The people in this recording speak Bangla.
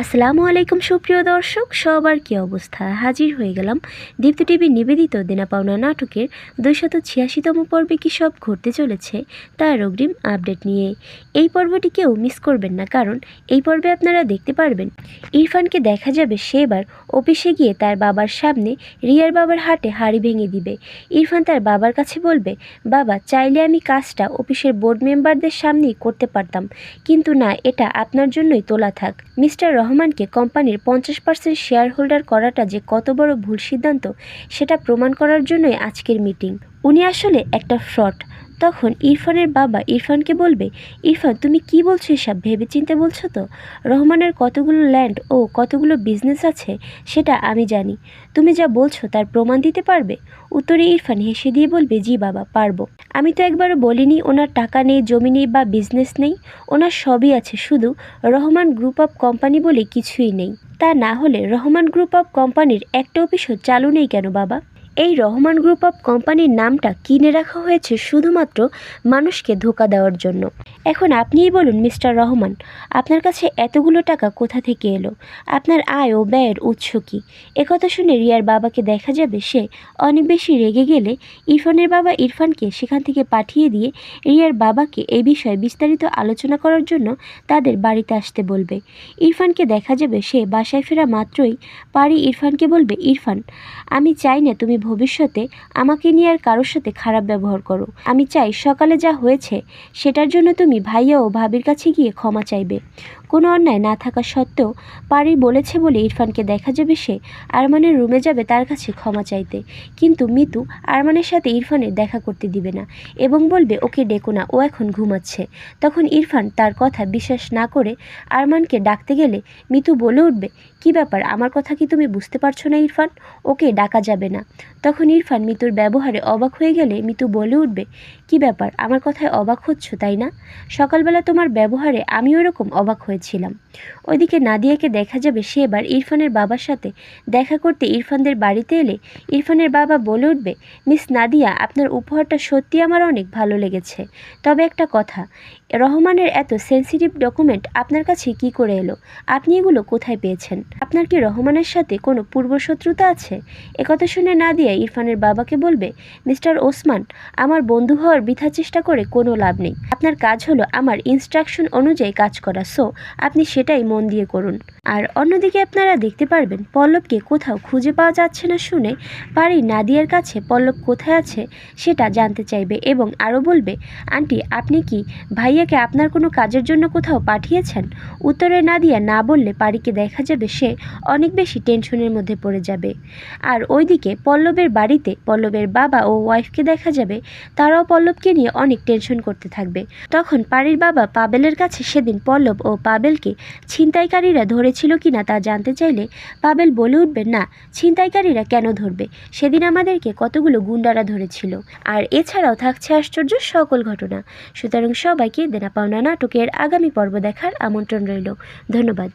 আসসালামু আলাইকুম সুপ্রিয় দর্শক, সবার কি অবস্থা? হাজির হয়ে গেলাম দীপ্ত টিভি নিবেদিত দেনা পাওনা নাটকের 286তম পর্বে কি সব ঘটতে চলেছে তার অগ্রিম আপডেট নিয়ে। এই পর্বটি কেউ মিস করবেন না, কারণ এই পর্বে আপনারা দেখতে পারবেন ইরফানকে দেখা যাবে সে এবার অফিসে গিয়ে তার বাবার সামনে রিয়ার বাবার হাটে হাড়ি ভেঙে দিবে। ইরফান তার বাবার কাছে বলবে, বাবা চাইলে আমি কাজটা অফিসের বোর্ড মেম্বারদের সামনেই করতে পারতাম, কিন্তু না, এটা আপনার জন্যই তোলা থাক। মিস্টার রহমানকে কোম্পানির 50% শেয়ার হোল্ডার করাটা যে কত বড় ভুল সিদ্ধান্ত সেটা প্রমাণ করার জন্যই আজকের মিটিং। উনি আসলে একটা ফ্রড। তখন ইরফানের বাবা ইরফানকে বলবে, ইরফান তুমি কি বলছো এসব? ভেবেচিন্তে বলছো তো? রহমানের কতগুলো ল্যান্ড ও কতগুলো বিজনেস আছে সেটা আমি জানি। তুমি যা বলছো তার প্রমাণ দিতে পারবে? উত্তরে ইরফান হেসে দিয়ে বলবে, জি বাবা, পারবো। আমি তো একবারও বলিনি ওনার টাকা নেই, জমি নেই বা বিজনেস নেই। ওনার সবই আছে, শুধু রহমান গ্রুপ অফ কোম্পানি বলে কিছুই নেই। তা না হলে রহমান গ্রুপ অফ কোম্পানির একটা অফিসও চালু নেই কেন বাবা? এই রহমান গ্রুপ অফ কোম্পানির নামটা কিনে রাখা হয়েছে শুধুমাত্র মানুষকে ধোঁকা দেওয়ার জন্য। এখন আপনিই বলুন মিস্টার রহমান, আপনার কাছে এতগুলো টাকা কোথা থেকে এলো? আপনার আয় ও ব্যয়ের উৎস কী? একথা শুনে রিয়ার বাবাকে দেখা যাবে সে অনেক বেশি রেগে গেলে ইরফানের বাবা ইরফানকে সেখান থেকে পাঠিয়ে দিয়ে রিয়ার বাবাকে এই বিষয়ে বিস্তারিত আলোচনা করার জন্য তাদের বাড়িতে আসতে বলবে। ইরফানকে দেখা যাবে সে বাসায় ফেরা মাত্রই পারি ইরফানকে বলবে, ইরফান আমি চাই না তুমি ভবিষ্যতে আমাকে নিয়ে আর কারোর সাথে খারাপ ব্যবহার করো। আমি চাই সকালে যা হয়েছে সেটার জন্য তুমি ভাইয়া ও ভাবির কাছে গিয়ে ক্ষমা চাইবে। কোনো অন্যায় না থাকা সত্ত্বেও পারি বলেছে বলে ইরফানকে দেখা যাবে সে আরমানের রুমে যাবে তার কাছে ক্ষমা চাইতে, কিন্তু মিতু আরমানের সাথে ইরফানের দেখা করতে দিবে না এবং বলবে ওকে ডেকো না, ও এখন ঘুমাচ্ছে। তখন ইরফান তার কথা বিশ্বাস না করে আরমানকে ডাকতে গেলে মিতু বলে উঠবে, কি ব্যাপার, আমার কথা কি তুমি বুঝতে পারছো না ইরফান? ওকে ডাকা যাবে না। তখন ইরফান মিতুর ব্যবহারে অবাক হয়ে গেলে মিতু বলে উঠবে, কি ব্যাপার, আমার কথায় অবাক হচ্ছ তাই না? সকালবেলা তোমার ব্যবহারে আমি ওরকম অবাক হয়েছিলাম। ওইদিকে নাদিয়াকে দেখা যাবে সে এবার ইরফানের বাবার সাথে দেখা করতে ইরফানদের বাড়িতে এলে ইরফানের বাবা বলে উঠবে, মিস নাদিয়া, আপনার উপহারটা সত্যি আমার অনেক ভালো লেগেছে। তবে একটা কথা, রহমানের এত সেন্সিটিভ ডকুমেন্ট আপনার কাছে কি করে এলো? আপনি এগুলো কোথায় পেয়েছেন? আপনার কি রহমানের সাথে কোনো পূর্বশত্রুতা আছে? একথা শুনে নাদিয়া ইরফানের বাবাকে বলবে, মিস্টার ওসমান, আমার বন্ধু হওয়ার বৃথা চেষ্টা করে কোনো লাভ নেই। আপনার কাজ হলো আমার ইনস্ট্রাকশন অনুযায়ী কাজ করা, সো আপনি সেটাই মন দিয়ে করুন। আর অন্যদিকে আপনারা দেখতে পারবেন পল্লবকে কোথাও খুঁজে পাওয়া যাচ্ছে না শুনে পারি নাদিয়ার কাছে পল্লব কোথায় আছে সেটা জানতে চাইবে এবং আরও বলবে, আন্টি আপনি কি ভাইয়াকে আপনার কোনো কাজের জন্য কোথাও পাঠিয়েছেন? উত্তরে নাদিয়া না বললে পারিকে দেখা যাবে সে অনেক বেশি টেনশনের মধ্যে পড়ে যাবে। আর ওইদিকে পল্লবের বাড়িতে পল্লবের বাবা ও ওয়াইফকে দেখা যাবে তারাও পল্লবকে নিয়ে অনেক টেনশন করতে থাকবে। তখন পারির বাবা পাবেলের কাছে সেদিন পল্লব ও পাবেলকে ছিনতাইকারীরা ধরেছিল কিনা তা জানতে চাইলে পাবেল বলে উঠবে, না, ছিনতাইকারীরা কেন ধরবে, সেদিন আমাদেরকে কতগুলো গুন্ডারা ধরেছিল। আর এছাড়াও থাকছে আশ্চর্য সকল ঘটনা। সুতরাং সবাইকে দেনা পাওনা নাটকের আগামী পর্ব দেখার আমন্ত্রণ রইল। ধন্যবাদ।